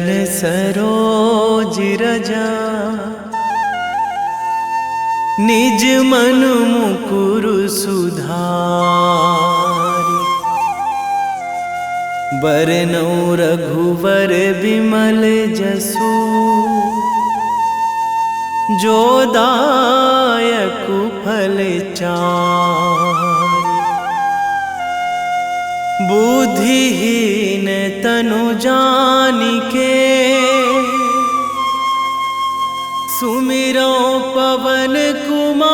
चरण सरोज रजा, निज मन मुकुर सुधारि। बरनौ रघुवर बिमल जसु, जो दायक फल चारि। बुद्धिहीन तनु जानिके, सुमिरो पवन कुमार।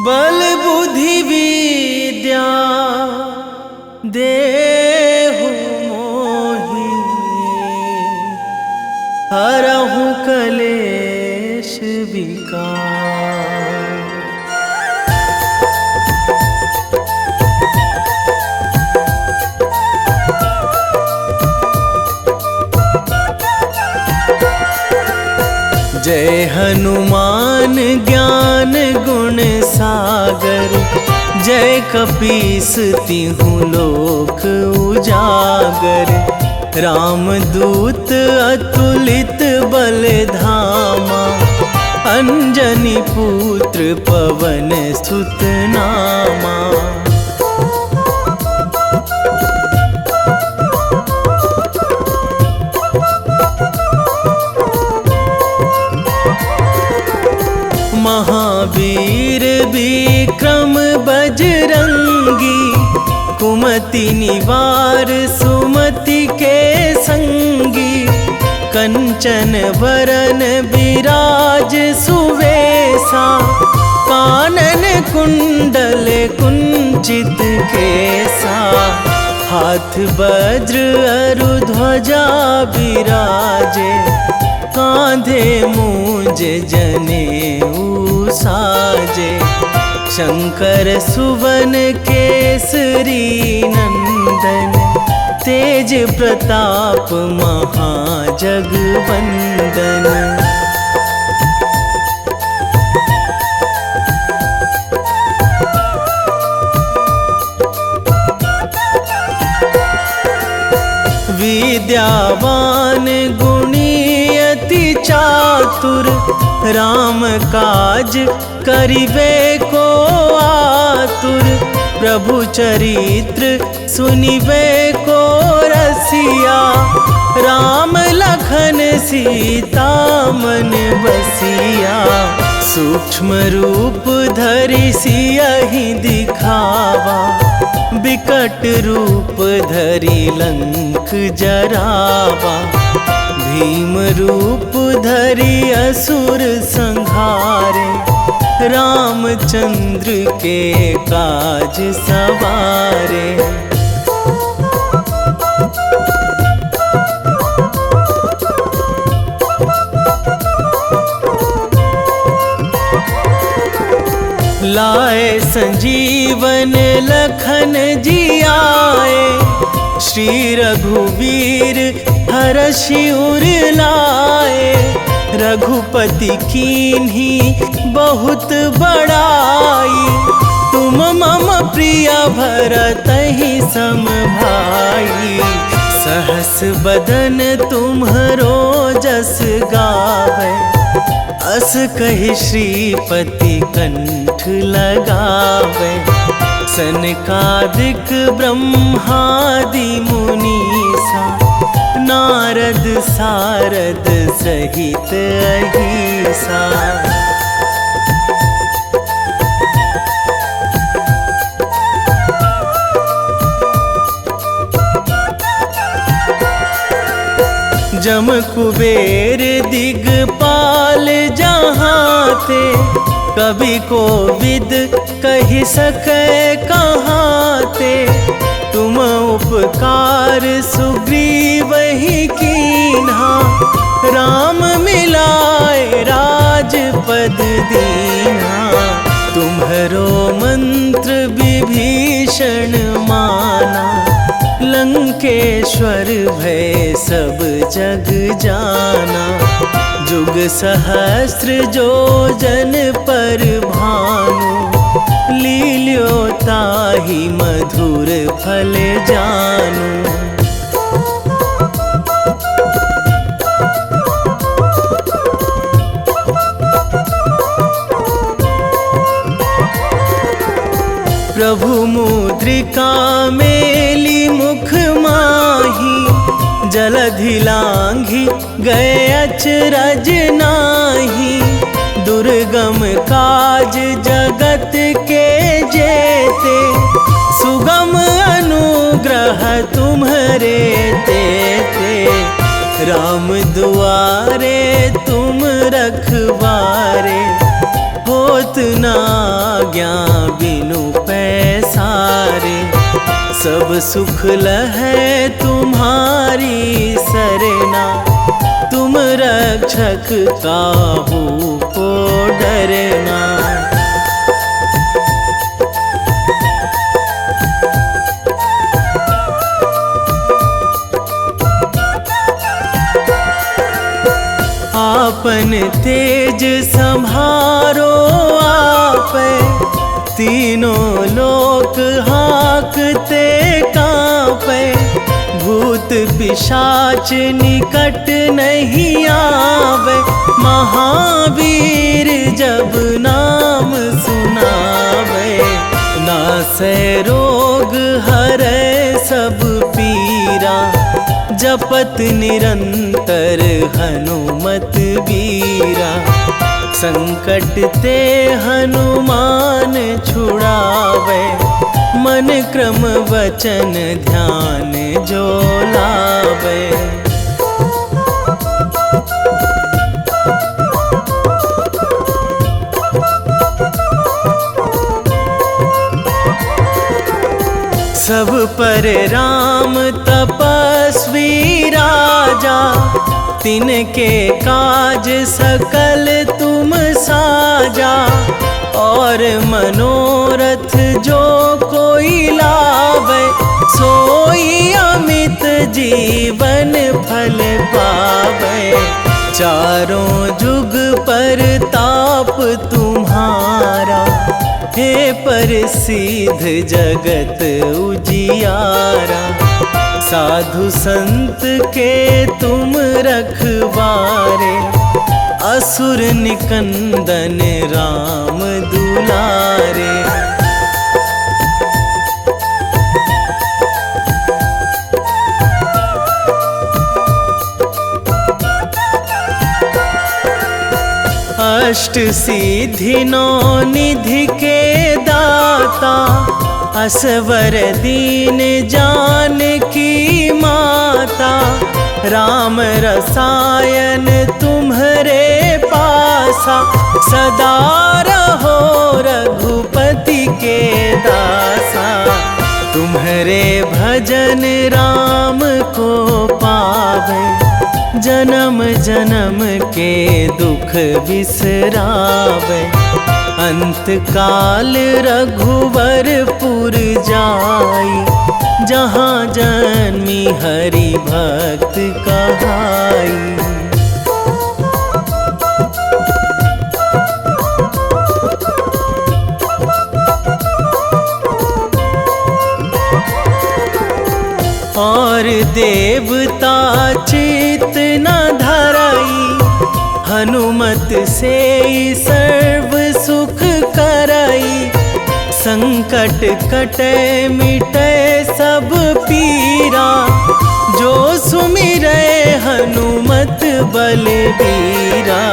बल बुद्धि विद्या देहु मोहि, हरहु कलेश विकार। जय हनुमान ज्ञान गुण सागर, जय कपीस तिहु लोक उजागर। रामदूत अतुलित बल धामा, अंजनी पुत्र पवन सुत नामा। महावीर विक्रम बजरंगी, कुमति निवार सुमति के संगी। कंचन वरन विराज सुवेशा, कानन कुंडल कुंचित केसा। हाथ वज्र अरु ध्वजा विराजे, कांधे मूंज जनेऊ साजे। शंकर सुवन केसरी नंदन, तेज प्रताप महाजगवंदन। विद्यावान गुणी अति चातुर, राम काज करिबे को आतुर। प्रभु चरित्र सुनिबे को रसिया, राम लखन सीता मन बसिया। सूक्ष्म रूप धरि सियहि दिखावा, बिकट रूप धरि लंक जरावा। भीम रूप धरि असुर संहारे, रामचंद्र के काज सवारे। लाए संजीवन लखन जियाए, श्री रघुवीर हरषि उर लाए। रघुपति कीन्ही बहुत बड़ाई, तुम मम प्रिय भरतहि सम भाई। सहस बदन तुम्हरो जस गावै, अस कहि श्रीपति कंठ लगावै। सनकादिक ब्रह्मादि मुनीसा, नारद सारद सहित अहिसा। जम कुबेर दिगपाल जहाँ थे, कवि कोविद कहि सकै कहाँ ते। तुम उपकार सुग्रीवहि कीन्हा, राम मिलाए राजपद दीन्हा। तुम्हरो मंत्र विभीषण माना, लंकेश्वर भय सब जग जाना। जुग सहस्त्र जो जन पर भानु, लील्यो ताहि मधुर फल जानू। प्रभु मुद्रिका मेली मुख माही, जलधि लांघी गए अचरज नाही। दुर्गम काज जगत के जेते, सुगम अनुग्रह तुम्हरे तेते। राम दुआरे तुम रखवारे, होत न आज्ञा बिनु पैसारे। सब सुख लहै तुम्हारी सरना, तुम रक्षक काहू को डरना। आपन तेज संभारो आपै, तीनों लोक हाँकते कांपै। भूत पिशाच निकट नहीं आवे, महावीर जब नाम सुनावे। नासै रोग हरै सब पीरा, जपत निरंतर हनुमत बीरा। संकट ते हनुमान छुड़ावे, मन क्रम वचन ध्यान जो लावे। सब पर राम तपस्वी राजा, तिनके काज सकल तुम साजा। और मनोरथ जो कोई लावे, सोई अमित जीवन फल पावे। चारों जुग पर ताप तुम्हारा, हे प्रसिद्ध जगत उजियारा। साधु संत के तुम रखवारे, असुर निकंदन राम दुलारे। अष्ट सिद्धि नौ निधि के दाता, असवर दीन जानकी माता। राम रसायन तुम्हरे पासा, सदा रहो रघुपति के दासा। तुम्हरे भजन राम को पावे, जन्म जन्म के दुख बिसरावे। अंत काल रघुवरपुर जाई, जहाँ जन्मी हरि भक्त कहाई। और देवता चित न धराई, हनुमत से सर्व सुख कराई। संकट कटे मिटे सब पीरा, जो सुमिरै हनुमत बलबीरा।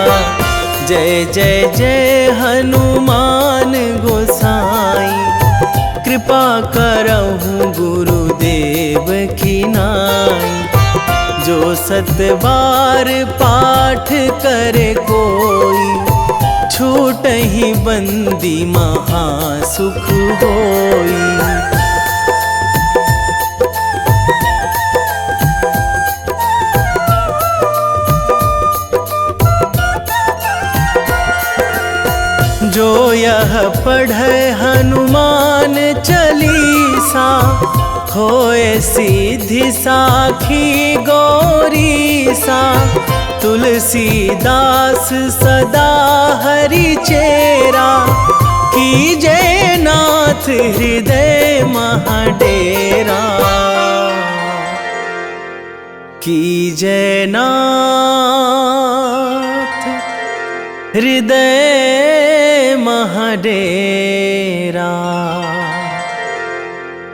जय जय जय हनुमान गोसाई, कृपा करहु गुरुदेव की नाई। जो सत बार पाठ करे कोई, छूटहि बंदी महासुख होई। जो यह पढ़े हनुमान चालीसा, होए सिद्धि साखी गौरीसा। तुलसीदास सदा हरि चेरा, कीजे नाथ हृदय महाडेरा, कीजे नाथ हृदय महाडेरा।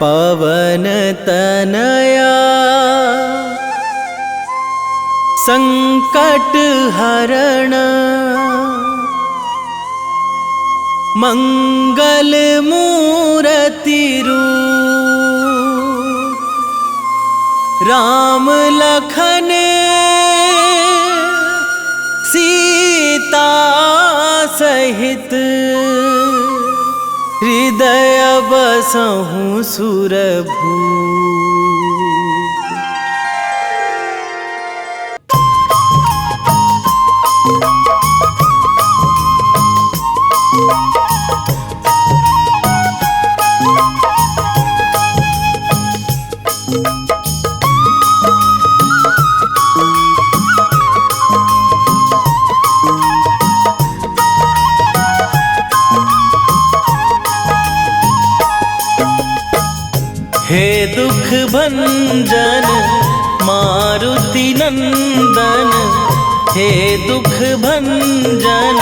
पवन तनया संकट हरण, मंगल मूर्ति रूप, राम लखन सीता सहित, हृदय बसहु सुरभूप। हे दुख भंजन मारुति नंदन, हे दुख भंजन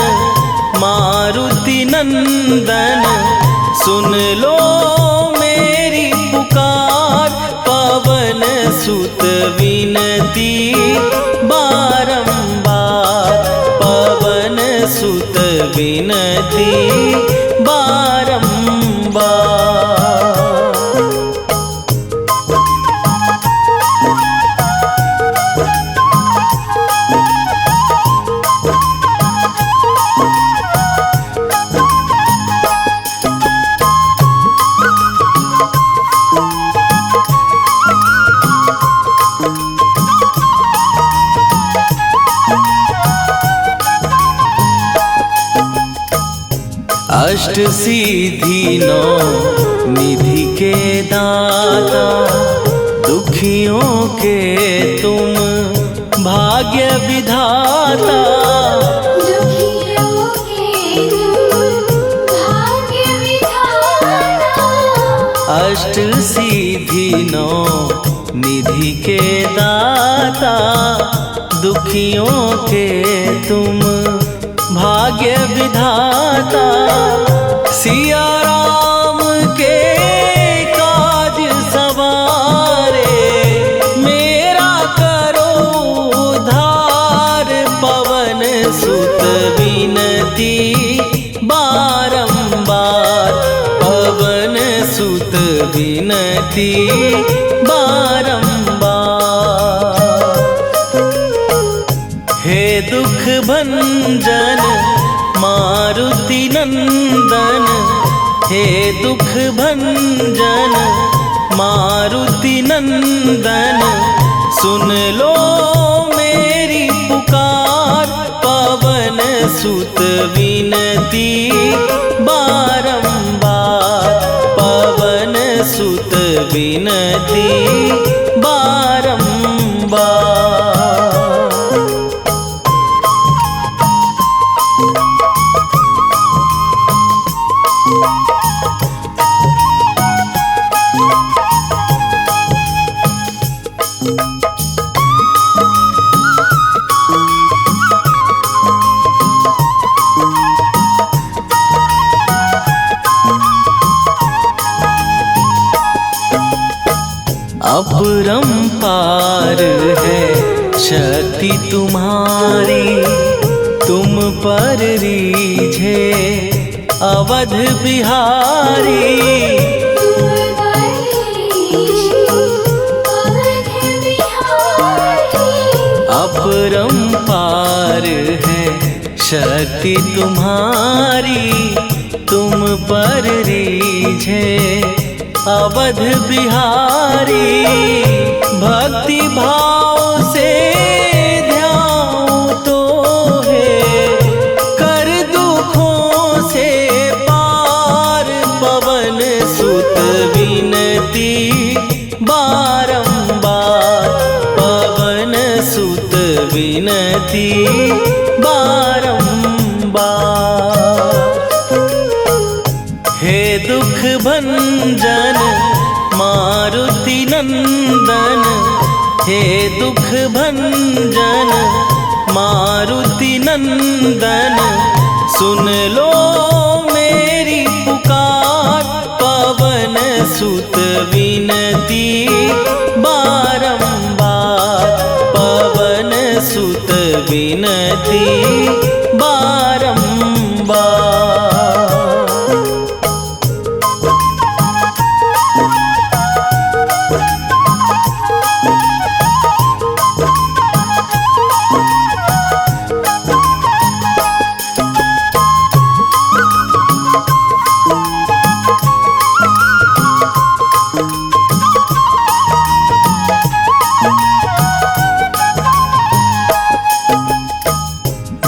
मारुति नंदन, सुन लो मेरी पुकार। पवन सुत विनती बारंबार, पवन सुत विनती बारंबार। अष्ट सिद्धि नौ निधि के दाता, दुखियों के तुम भाग्य विधाता। दुखियों के तुम भाग्य विधाता। अष्ट सिद्धि नौ निधि के दाता, दुखियों के तुम भाग्य विधाता। सिया राम के काज सवारे, मेरा करो उद्धार। पवन सुत विनती बारंबार, पवन सुत विनती बारंबार। हे दुख भंजन मारुति नंदन, हे दुख भंजन मारुति नंदन, सुन लो मेरी पुकार। पवन सुत विनती बारंबार, पवन सुत विनती बारंबार। अपरंपार है शक्ति तुम्हारी, तुम पर रीझे अवध बिहारी। अपरंपार है शक्ति तुम्हारी, तुम पर रीझे अवध बिहारी। भक्ति भाव से ध्यान तो है, कर दुखों से पार। पवन सुत विनती बारंबार, पवन सुत विनती बारंबार। मारुति नंदन हे दुख भंजन मारुति नंदन सुन लो मेरी पुकार पवन सुत विनती बारंबार पवन सुत विनती बारंबार।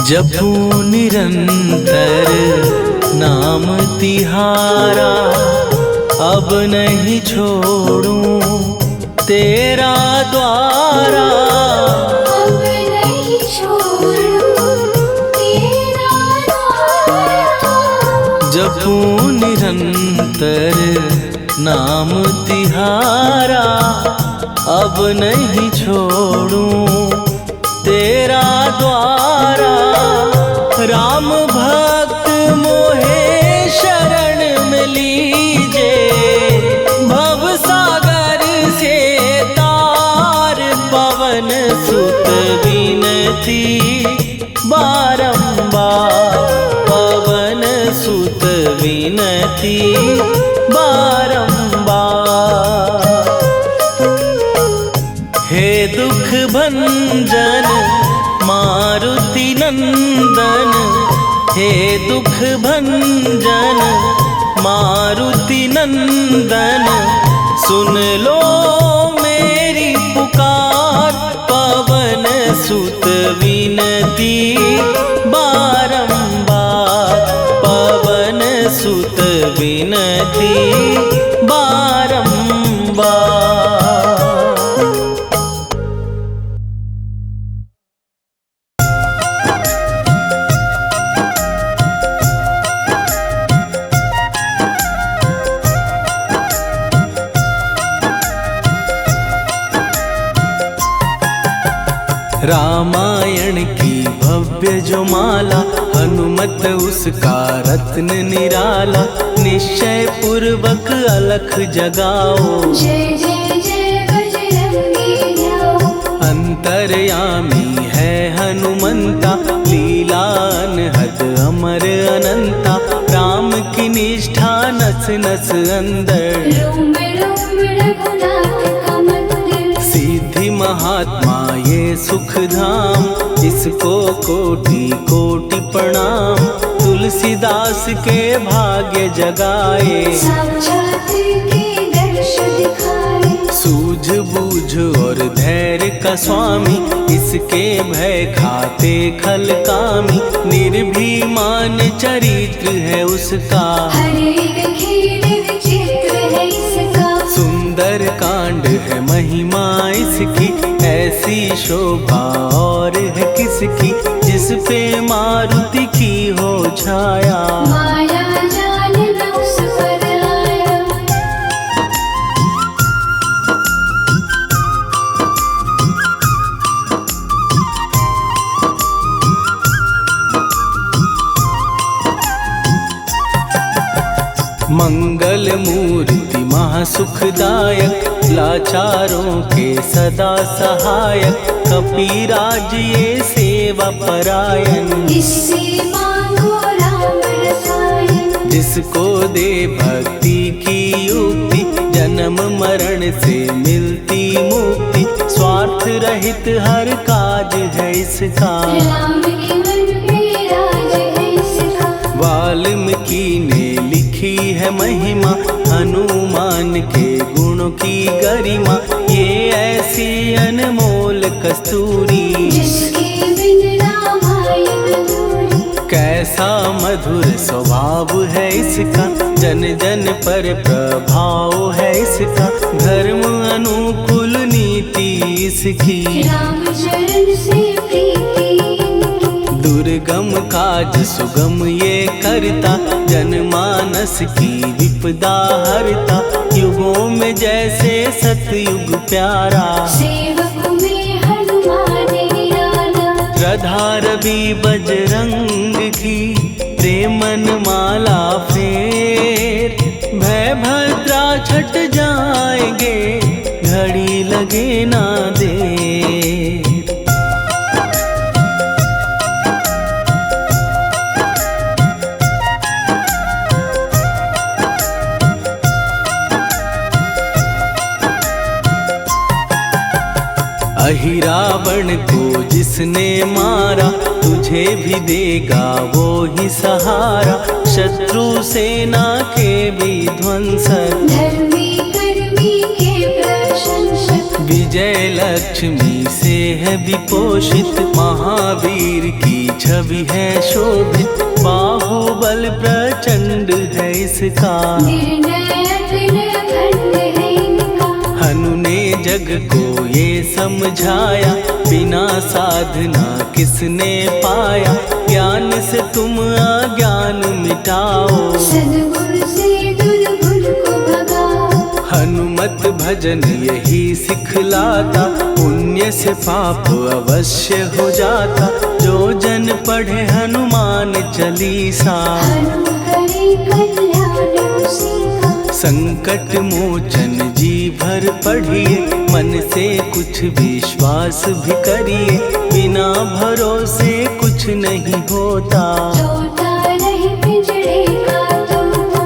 जपू निरंतर नाम तिहारा अब नहीं छोड़ूं तेरा द्वारा अब नहीं छोड़ूं तेरा द्वारा। जपू निरंतर नाम तिहारा अब नहीं छोड़ूं तेरा द्वारा। राम भक्त मोहे शरण में लीजे भव सागर से तार पवन सुत विनती बारंबार पवन सुत विनती बारंबार। हे दुख भंजन मारुति नंदन हे दुख भंजन मारुति नंदन सुन लो मेरी पुकार पवन सुत विनती बारंबार पवन सुत विनती बारंबार। रामायण की भव्य जो माला हनुमत उसका रत्न निराला निश्चय पूर्वक अलख जगाओ जय जय जय बजरंगी जाओ। अंतर्यामी है हनुमंता लीला अनहद अमर अनंता राम की निष्ठा नस नस अंदर रोम रोम रघुनाथ का मंदिर सिद्धि महात्मा ये सुख धाम इसको कोटि कोटि प्रणाम तुलसीदास के भाग्य जगाए साक्षात के दर्श दिखाए। सूझबूझ और धैर्य का स्वामी इसके भय खाते खल कामी निर्भीमान चरित्र है उसका हर एक खेल विचित्र है इसका सुंदर कांड है महिमा इसकी ऐसी शोभा और है किसकी जिस पे मारुति की हो छाया माया जाल न उस पर आया। मंगल मूर्ति महासुखदायक लाचारों के सदा सहायक कपीराज ये सेवा परायण इससे मांगो राम रसायन जिसको दे भक्ति की युक्ति जन्म मरण से मिलती मुक्ति स्वार्थ रहित हर काज है इसका राम के मन में राज है इसका। वाल्मीकि ने लिखी है महिमा हनुमान के गुणों की गरिमा ये ऐसी अनमोल कस्तूरी जिसके बिन रामायण अधूरी। कैसा मधुर स्वभाव है इसका जन जन पर प्रभाव है इसका धर्म अनुकूल नीति इसकी राम चरण से प्रीति दुर्गम काज सुगम ये करता जनमानस की विपदा हरता युग युगों में जैसे सतयुग प्यारा, सेवक में हनुमान निराला। श्रद्धा रवि बजरंग की, प्रेमन माला फेर, भय भद्रा छट जाएंगे, घड़ी लगे ना देर। अहि रावण को जिसने मारा, तुझे भी देगा वो ही सहारा, शत्रु सेना के विध्वंसक, धर्मी कर्मी के प्रशंसक। विजय लक्ष्मी से है विपोषित, महावीर की छवि है शोभित, बाहुबल प्रचंड है इसका, निर्णय अखंड है इनका। हनु ने जग को ये समझाया, बिना साधना किसने पाया, ज्ञान से तुम अज्ञान मिटाओ, सद्गुण से दुर्गुण को भगाओ। हनुमत भजन यही सिखलाता, पुण्य से पाप अवश्य हो जाता, जो जन पढ़े हनुमान चालीसा, हनु करे कल्याण उसी का। संकट मोचन जी भर पढ़िए, मन से कुछ विश्वास भी करिए, बिना भरोसे कुछ नहीं होता, तोता रहे पिंजड़े का तोता।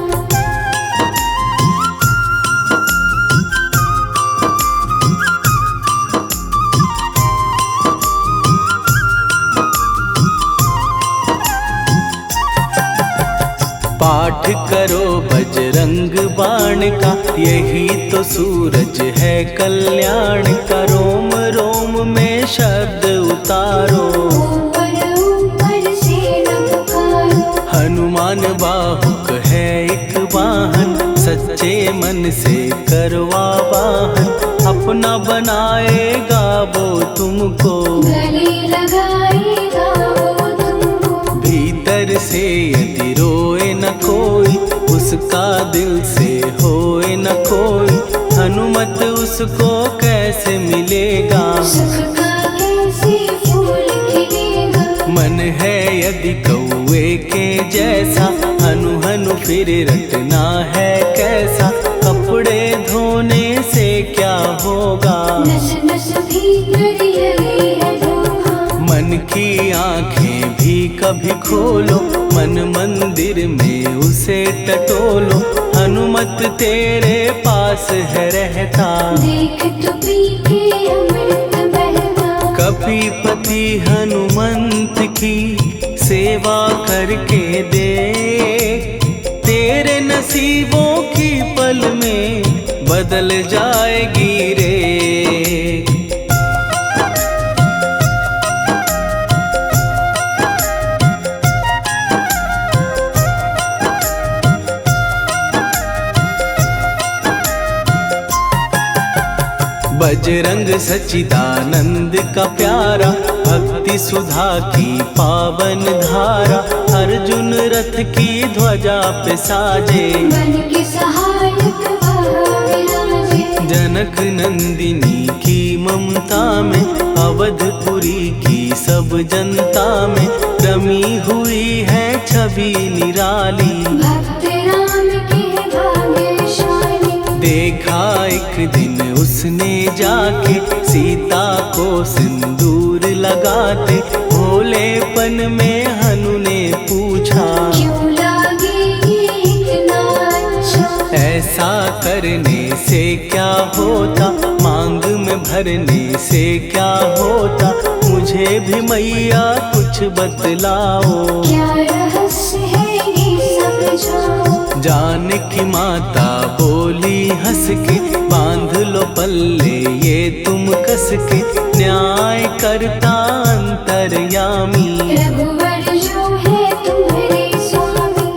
पाठ करो बजरंग बाण का, यही तो सूरज है कल्याण का, रोम रोम में शब्द उतारो, ऊपर ऊपर से न पुकारो। हनुमान बाहुक है एक वाहन, सच्चे मन से करवा वाहन, अपना बनाएगा वो तुमको, गले लगाएगा वो तुमको। भीतर से यदि रोए न कोई, उसका दिल से होए न कोई, हनुमत उसको कैसे मिलेगा, सुख का कैसे फूल खिलेगा। मन है यदि कौवे के जैसा, हनु हनु फिर रटना है कैसा, कपड़े धोने से क्या होगा, नस नस भीतर लगी है धोखा। मन की आंखें भी कभी खोलो, मन मंदिर में उसे टटोलो, हनुमत तेरे पास है रहता, देख तो पी के अमृत बहता। कपीपति हनुमंत की सेवा करके दे, तेरे नसीबों की पल में बदल जाएगी रे। बजरंग सच्चिदानंद का प्यारा, भक्ति सुधा की पावन धारा, अर्जुन रथ की ध्वजा पे साजे, मन के सहायक वहाँ विराजे। जनक नंदिनी की ममता में, अवधपुरी की सब जनता में, रमी हुई है छवि निराली, भक्त राम के भाग्यशाली। देखा एक दिन उसने जाके, सीता को सिंदूर लगाते, भोलेपन में हनु ने पूछा, क्यों लागे ये इतना अच्छा। ऐसा करने से क्या होता, मांग में भरने से क्या होता, मुझे भी मैया कुछ बतलाओ, क्या रहस्य है ये समझाओ। जानकी माता बोली हंस के, बांध लो पल्ले ये तुम कस के, न्याय करता अंतर्यामी, रघुवर जो है तुम्हारे स्वामी।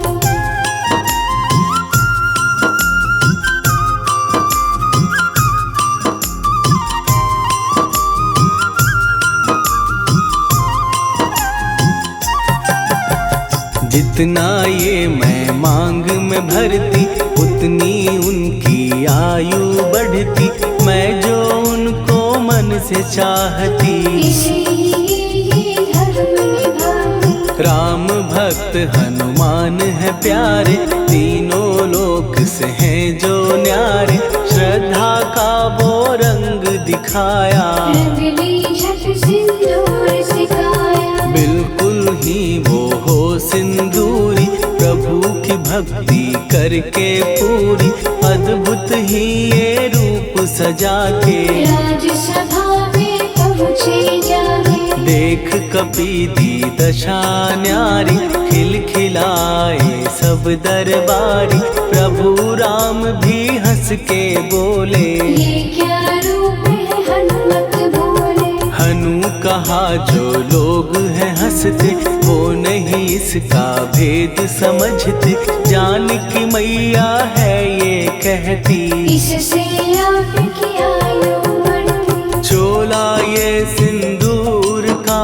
जितना ये मैं मांग में भरती उतनी उनकी आयु बढ़ती, मैं जो उनको मन से चाहती। इसीलिए धर्म निभाती। राम भक्त हनुमान है प्यारे, तीनों लोक से हैं जो न्यारे। श्रद्धा का वो रंग दिखाया, रंगली झट सिंदूर सिखाया। बिल्कुल ही वो हो सिंदूरी, प्रभु की भक्ति करके पूरी। अद्भुत ही ये रूप सजा के, राजसभा में पहुँचे जाके। देख कपीदी दशा न्यारी, खिलखिलाए सब दरबारी। प्रभु राम भी हंस के बोले, ये क्या रूप है हनुमत बोले। हनु कहा जो लोग हैं हंसते, वो नहीं इसका भेद समझते। जानकी मैया है ये कहती, इससे आपकी आयु बढ़ती। चोला ये सिंदूर का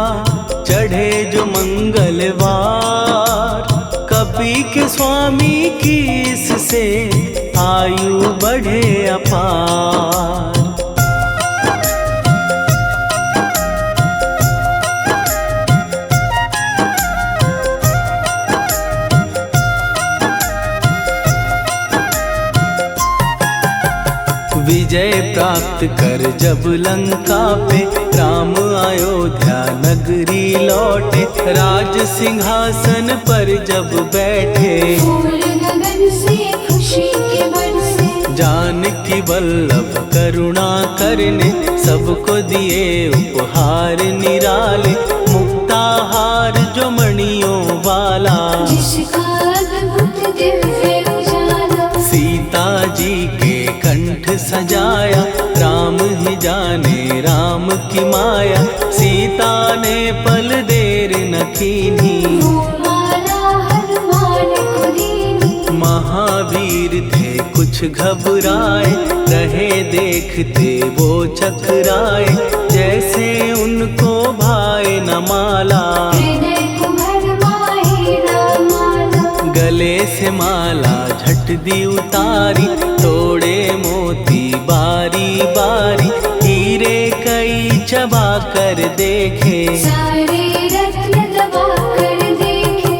चढ़े जो मंगलवार, कपी के स्वामी की इससे आयु बढ़े अपार। विजय प्राप्त कर जब लंका पे, राम अयोध्या नगरी लौटे। राज सिंहासन पर जब बैठे, फूल गगन से खुशी के बरसे। जानकी वल्लभ करुणा करने, सबको दिए उपहार निराले। मुक्ताहार जो मणियों वाला, जिसका अद्भुत दिव्य उजाला। सीता जी के कंठ सजाया, राम ही जाने राम की माया। सीता ने पल देर न कीन्ही, वो माला हनुमान को दीनी। महावीर थे कुछ घबराए, रहे देखते वो चकराए। जैसे उनको भाए न माला, हृदय को भरमाए रामाला। गले से माला झट दी उतारी, तोड़े मोती बारी बारी। हीरे कई चबा कर देखे, सारे रत्न दबा कर देखे।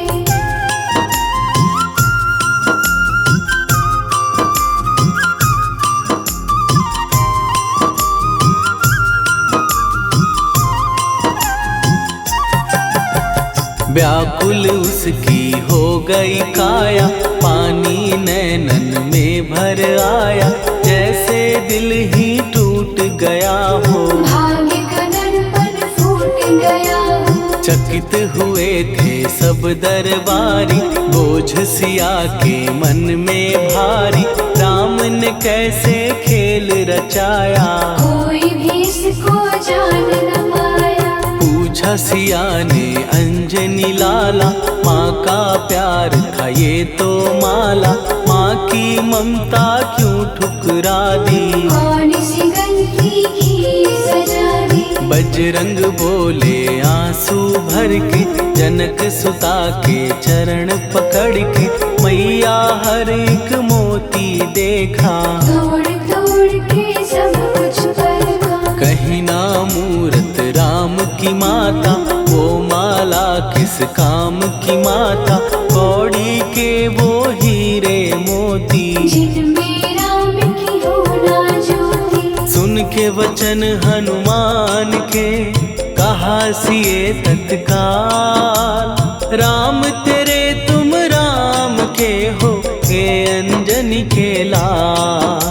व्याकुल उसकी हो गई काया, पानी नैनन में भर आया। जैसे दिल ही टूट गया हो, भाग्य का दर्पण फूट गया हो। चकित हुए थे सब दरबारी, बोझ सिया के मन में भारी। राम ने कैसे खेल रचाया, कोई भी इसको जान न पाया। पूछा सिया ने अंजनी लाला, माँ का प्यार था ये तो माला। माँ की ममता क्यों ठुकरा दी, कौन सी गलती की सजा दी। बजरंग बोले आंसू भर के, जनक सुता के चरण पकड़ के। मैया हर एक मोती देखा, तोड़ तोड़ के सब कुछ परखा। कहीं ना मूरत राम की माता, वो माला किस काम की माता। कौड़ी के वो हीरे मोती, जिनमें राम की होना ज्योति। सुन के वचन हनुमान के, कहा सिए तत्काल। राम तेरे तुम राम के हो, के अंजनी के लाल।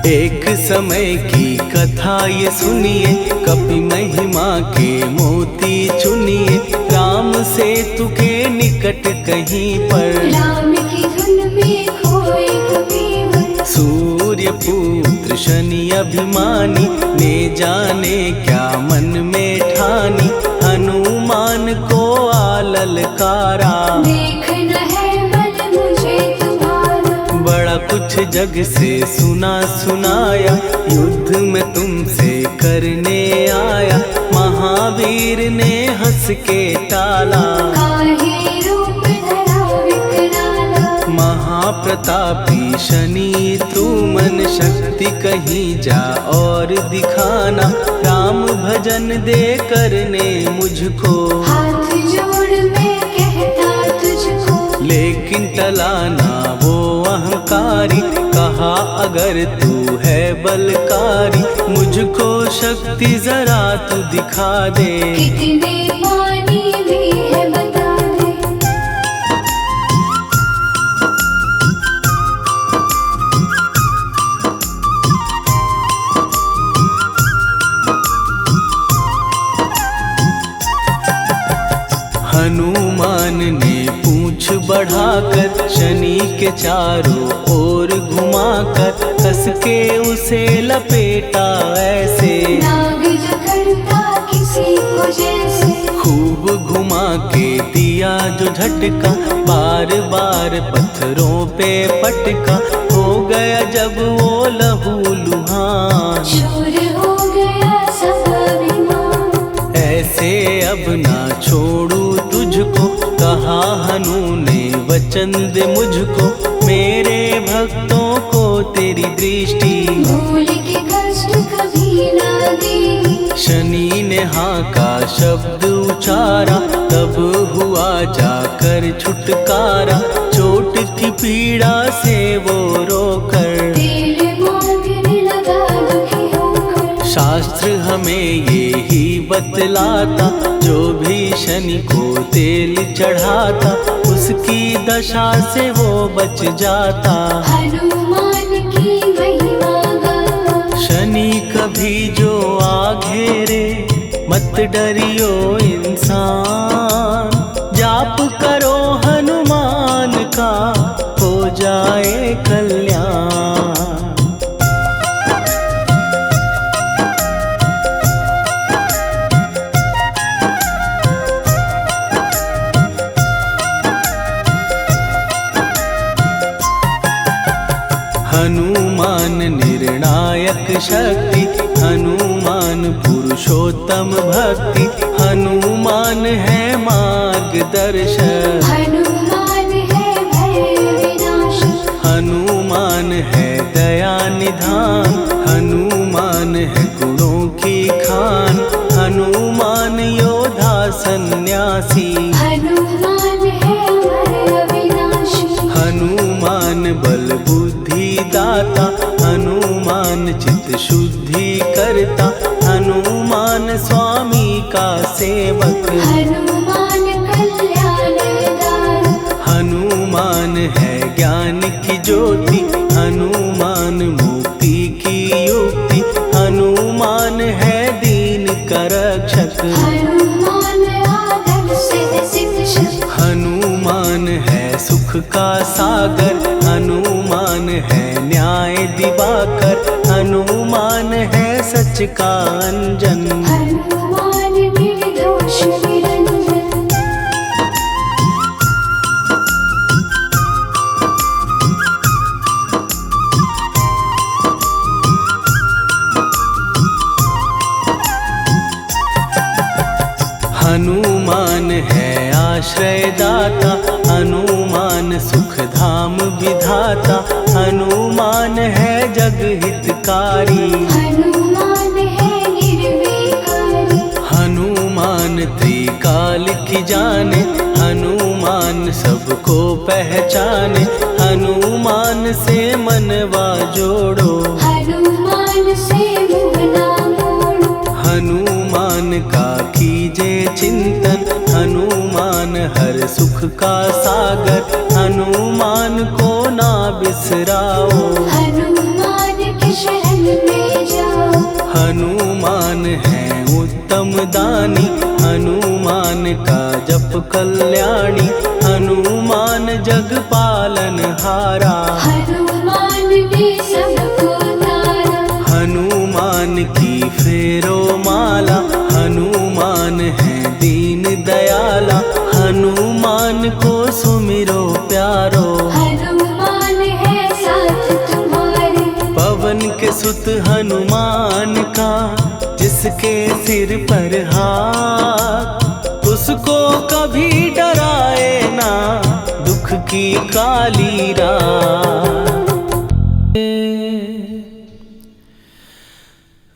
एक समय की कथा ये सुनिए, कपि महिमा के मोती चुनिए। राम सेतु के निकट कहीं पर, राम की धुन में खोए कबीर। सूर्य पुत्र शनि अभिमानी, ने जाने क्या मन में ठानी। हनुमान को आललकारा, देखना है मन जग से सुना सुनाया, युद्ध में तुमसे करने आया। महावीर ने हंस के टाला, काहे रूप धरा विकराला। महाप्रतापी शनि तू मन शक्ति कहीं जा और दिखाना। राम भजन दे करने मुझको, हाथ जोड़ मैं कहता तुझको। लेकिन टला ना वो अहंकारी, कहा अगर तू है बलकारी, मुझको शक्ति जरा तू दिखा दे। कितने पानी भी है बता दे। हनुमान ने पूंछ बढ़ाकर शनि के चारों ओर घुमाकर, कस के उसे लपेटा ऐसे। नाग जो करता किसी को जैसे, खूब घुमा के दिया जो झटका, बार बार पत्थरों पे पटका। हो गया जब वो लहू लुहान, शूर हो गया सब अभिमान। ऐसे अब ना छोड़ू तुझको, कहा हनु ने वचन दे मुझको। मेरे भक्तों को तेरी दृष्टि, भूल के कष्ट कभी ना दे। शनि ने हाँ का शब्द उचारा, तब हुआ जाकर छुटकारा। चोट की पीड़ा से वो रोकर, तेल मांगने लगा दुखी होकर। शास्त्र हमें ये ही बतलाता, जो भी शनि को तेल चढ़ाता, उसकी दशा से वो बच जाता। हनुमान की महिमा गाता, शनि कभी जो आ घेरे, मत डरियो इंसान। जाप करो हनुमान का, हो जाए कल्याण। हनुमान निर्णायक शक्ति, हनुमान पुरुषोत्तम भक्ति। हनुमान है मार्गदर्शक, हनुमान है भय विनाशक। हनुमान है दया निधान, हनुमान है गुणों की खान। हनुमान योद्धा सन्यासी, हनुमान है अमर अविनाशी। हनुमान बल बुद्धि दाता, हनुमान चित्त शुद्धि करता। हनुमान स्वामी का सेवक, हनुमान कल्याणदायक। हनुमान है ज्ञान की ज्योति, हनुमान मुक्ति की युक्ति। हनुमान है दीन का रक्षक, हनुमान आदर से शिक्षक। हनुमान है सुख का सागर, हनुमान है न्याय दिवाकर। हनुमान है सच का अंजन, हनुमान निर्दोष निरंजन। हनुमान है आश्रयदाता, हनुमान सुख धाम विधाता। हनुमान है जग हितकारी, हनुमान है निर्विकारी। हनुमान त्रिकाल की जाने, हनुमान सबको पहचाने। हनुमान से मनवा जोड़ो, हनुमान से मुँह ना मोड़ो। हनुमान का कीजे चिंतन, हनुमान हर सुख का सागर। हनुमान को ना बिसराओ, हनुमान के शरण में जाओ। हनुमान है उत्तम दानी, हनुमान का जप कल्याणी। हनुमान जग पालन हारा, हनुमान ने सबको तारा। हनुमान की फेरो माला, हनुमान है दीन दयाला। हनुमान को सुमिरो प्यारो, हनुमान है साथ तुम्हारा। का जिसके सिर पर हाथ, उसको कभी डराए ना दुख की काली रात।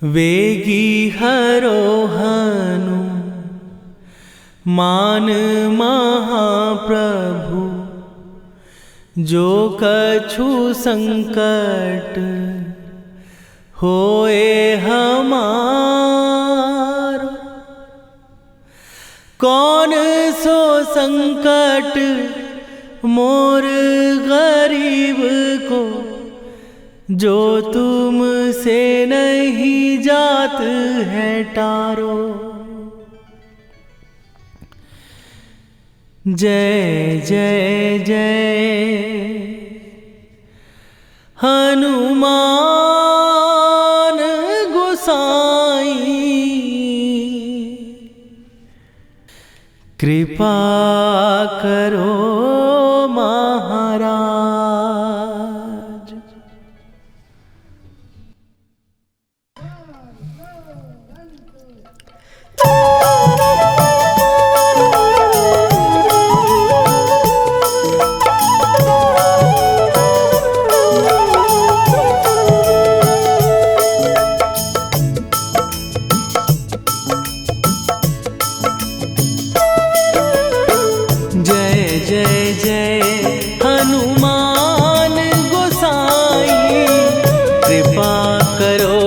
वेगी हरोहनु मान महाप्रभु, जो कछु संकट होए हमारो। कौन सो संकट मोर गरीब को, जो तुमसे नहीं जात है टारो। जय जय जय हनुमान गोसाई, कृपा करो महाराज। कृपा करो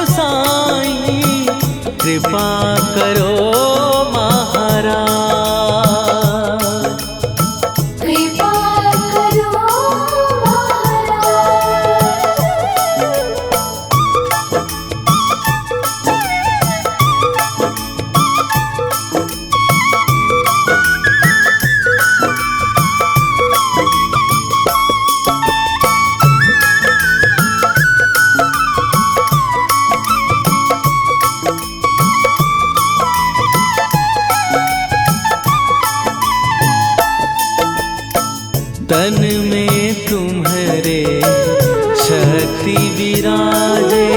महाराज, कृपा करो तन में तुम्हारे शक्ति विराजे,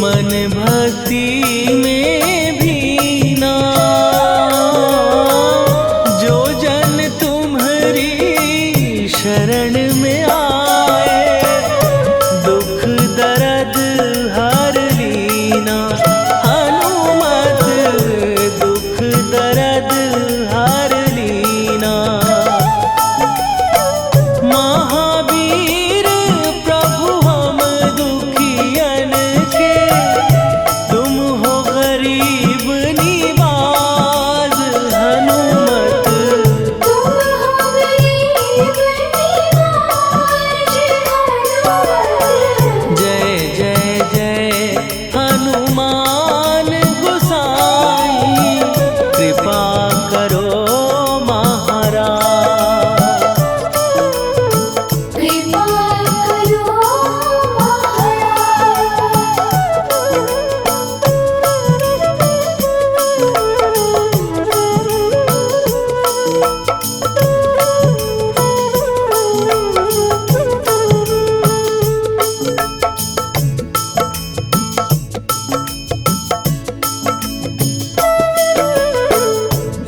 मन भक्ति में भीना। जो जन तुम्हारी शरण में आए, दुख दर्द हर लीना। हनुमत दुख दर्द हर लीना। महावीर प्रभु हम दुखियन के, तुम हो गरीब निवाज। हनुमत तुम हो गरीब निवाज। जय जय जय हनुमान गोसाई, कृपा करो महाराज। कृपा करो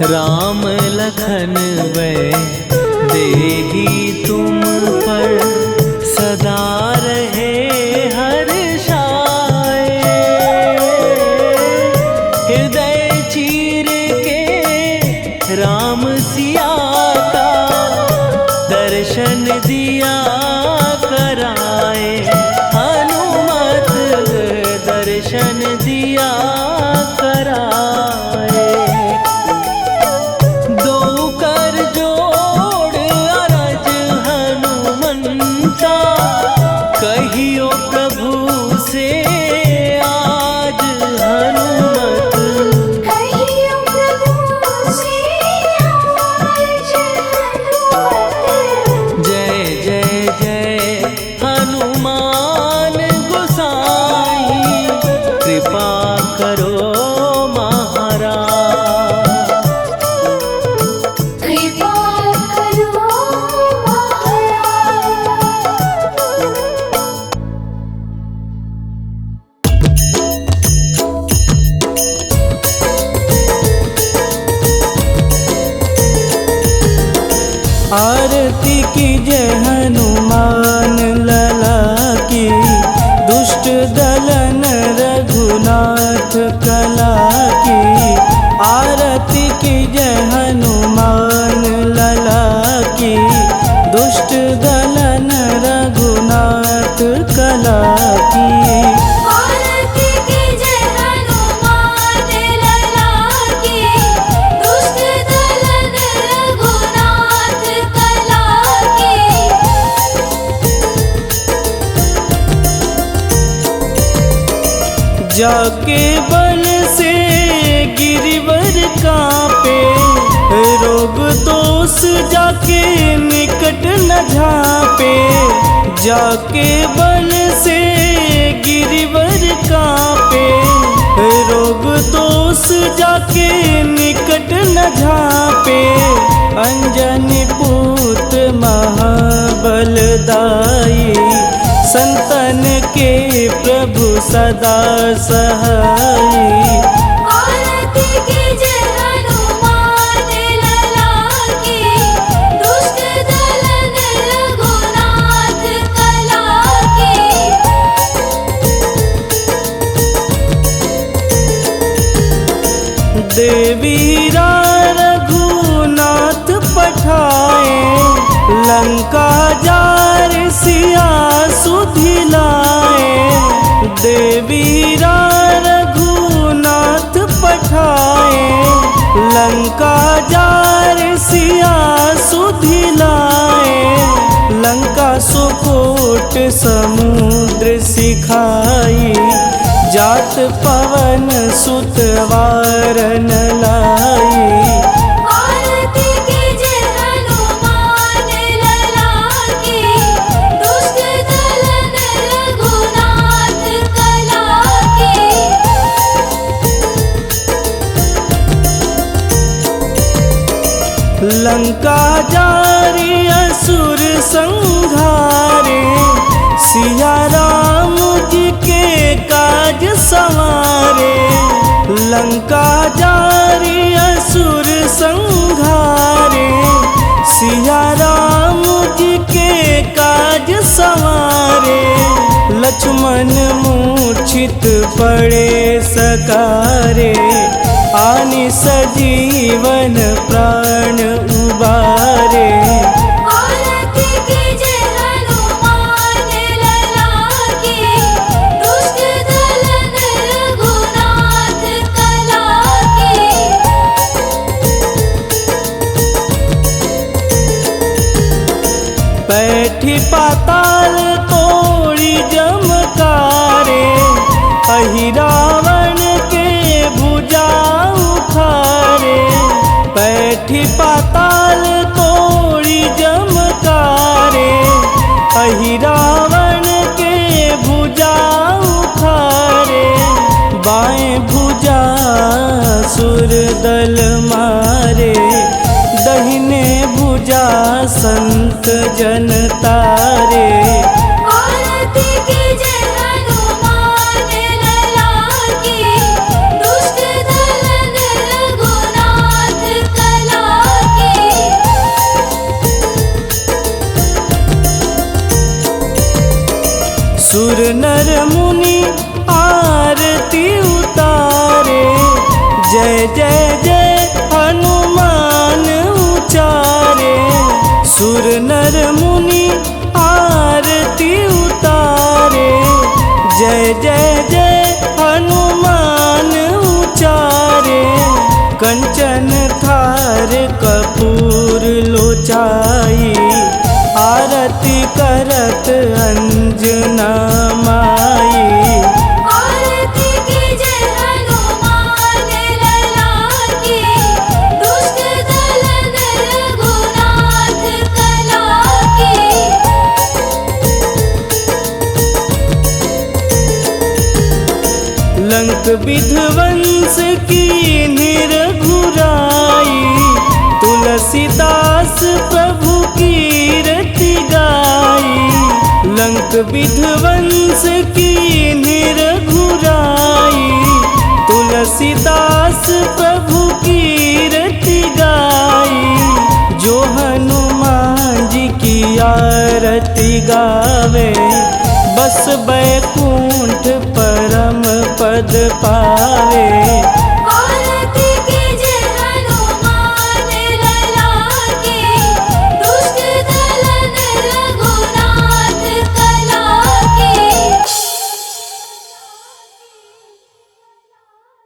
राम लखन वै देही तुम पर, सदा रहे हर्षाए। हृदय चीर के राम सिया का, दर्शन दिया कराए। हनुमत दर्शन दिया कराए। दो कर जोड़ अरज हनुमत करो महाराज। कृपा करो महाराज। आरती कीजय हनुमान लला की, दुष्ट दलन रघुनाथ कला की। आरती कीजय हनुमान लला की, दुष्ट दलन रघुनाथ कला की। आरती कीजय हनुमान लला की, दुष्ट दलन रघुनाथ कला की। जाके बल से गिरिवर कांपे, रोग दोष जाके निकट न झांपे। जाके बल से गिरिवर कांपे, रोग दोष जाके निकट न झांपे। अंजनी पूत महाबलदाई, संतन के प्रभु सदा सहाई। आरती कीजय हनुमान लला की, दुष्ट दलन रघुनाथ कला की। देवीरा रघुनाथ पठाए, लंका जार सिया सुधिलाए। देवीरा रघुनाथ पठाए, लंका जार सिया सुधिलाए। लंका सुकोट समुद्र सिखाई, जात पवन सुत वारन लाई। आरती कीजय हनुमान लला की, दुष्ट दलन रघुनाथ कला की। लंका जारी असुर संहारे, सिया राम जी के काज संवारे। लंका जारी असुर संहारे, सिया राम जी के काज संवारे। लक्ष्मण मूर्छित पड़े सकारे, आनि सजीवन प्राण उबारे। आरती कीजय हनुमान लला की, दुष्ट दलन रघुनाथ कला की। बैठी पाताल तोड़ी जमकारे, अहिरावण के भुजा उखारे। बैठी पाताल तोड़ी जमकारे, अहिरावण के भुजा उखारे। बाएं भुजा सुर दल मारे, दहिने भुजा संत जन तारे। आरती कीजय हनुमान लला की, दुष्ट दलन रघुनाथ कला की। सुर नर मुनि आरती उतारे, जय जय जय हनुमान उचारे। सुर नर मुनि आरती उतारे, जय जय जय हनुमान उचारे। कंचन थार कपूर लोचाई, आरती करत अंजना माई। आरती कीजय हनुमान लला की, दुष्ट दलन रघुनाथ कला की। लंक विध्वंस की निरघुराई, तुलसीदास प्रभु कीर्ति गाई। लंक विध्वंस की निरघुराई, तुलसीदास प्रभु कीर्ति गाई। जो हनुमान जी की आरती गावे, बस बैकुंठ परम पद पावे।